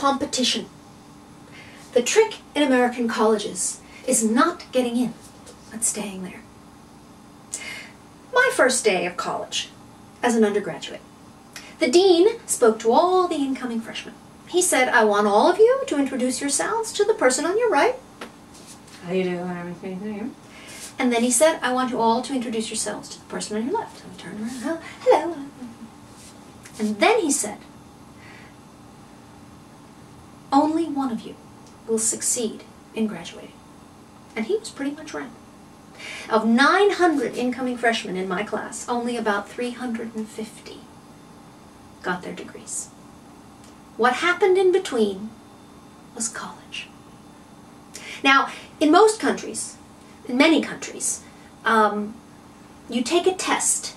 competition. The trick in American colleges is not getting in, but staying there. My first day of college as an undergraduate, the dean spoke to all the incoming freshmen. He said, I want all of you to introduce yourselves to the person on your right. How you doing? Everything. And then he said, I want you all to introduce yourselves to the person on your left. So we turned around, hello. And then he said, only one of you will succeed in graduating. And he was pretty much right. Of 900 incoming freshmen in my class, only about 350 got their degrees. What happened in between was college. Now, in most countries, in many countries, you take a test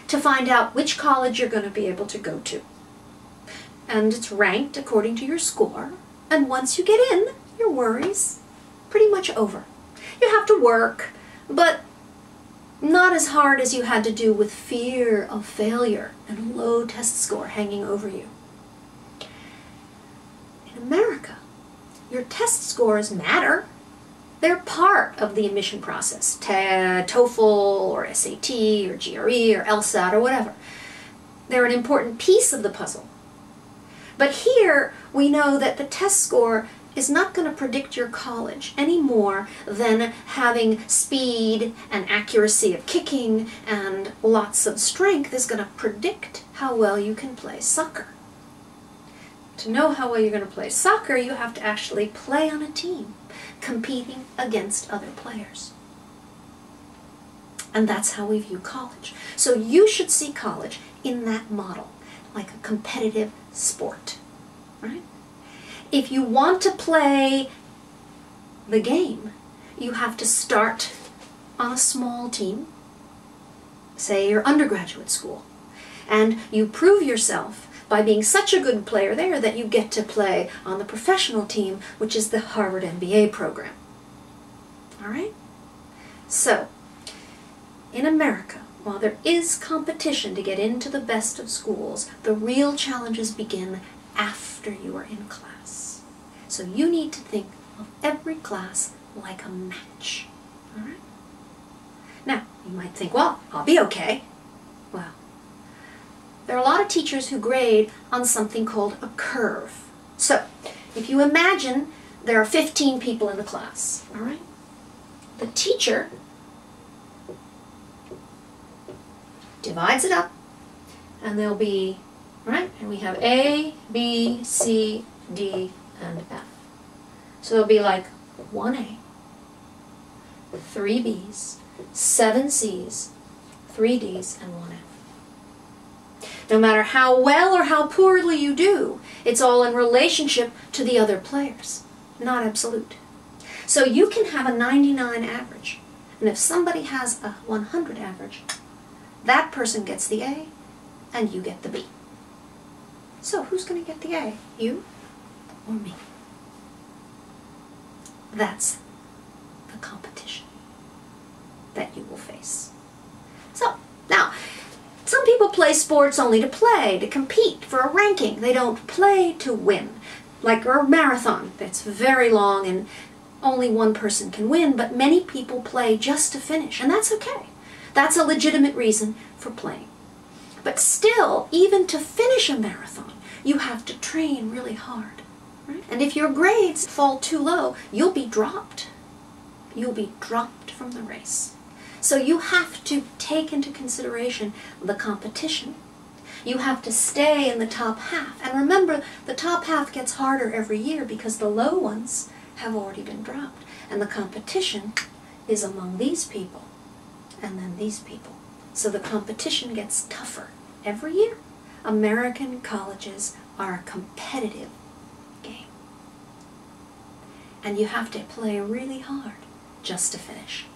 to find out which college you're going to be able to go to. And it's ranked according to your score. And once you get in, your worries pretty much over. You have to work, but not as hard as you had to do with fear of failure and a low test score hanging over you. In America, your test scores matter. They're part of the admission process. TOEFL or SAT or GRE or LSAT or whatever. They're an important piece of the puzzle. But here we know that the test score is not going to predict your college any more than having speed and accuracy of kicking and lots of strength is going to predict how well you can play soccer. To know how well you're going to play soccer, you have to actually play on a team, competing against other players. And that's how we view college. So you should see college in that model, like a competitive sport, right? If you want to play the game, you have to start on a small team, say your undergraduate school, and you prove yourself by being such a good player there that you get to play on the professional team, which is the Harvard MBA program. All right? So, in America, while there is competition to get into the best of schools, the real challenges begin after you are in class. So you need to think of every class like a match. All right? Now, you might think, well, I'll be okay. Well, there are a lot of teachers who grade on something called a curve. So, if you imagine there are 15 people in the class, all right? The teacher divides it up, and there'll be, right? And we have A, B, C, D, and F. So there'll be like 1A, 3 B's, 7 C's, 3 D's, and 1F. No matter how well or how poorly you do, it's all in relationship to the other players, not absolute. So you can have a 99 average, and if somebody has a 100 average, that person gets the A, and you get the B. So who's going to get the A? You or me? That's the competition that you will face. So, now, some people play sports only to play, to compete for a ranking. They don't play to win. Like a marathon that's very long and only one person can win, but many people play just to finish, and that's okay. That's a legitimate reason for playing. But still, even to finish a marathon, you have to train really hard. Right? And if your grades fall too low, you'll be dropped. You'll be dropped from the race. So you have to take into consideration the competition. You have to stay in the top half. And remember, the top half gets harder every year because the low ones have already been dropped. And the competition is among these people and then these people. So the competition gets tougher every year. American colleges are a competitive game. And you have to play really hard just to finish.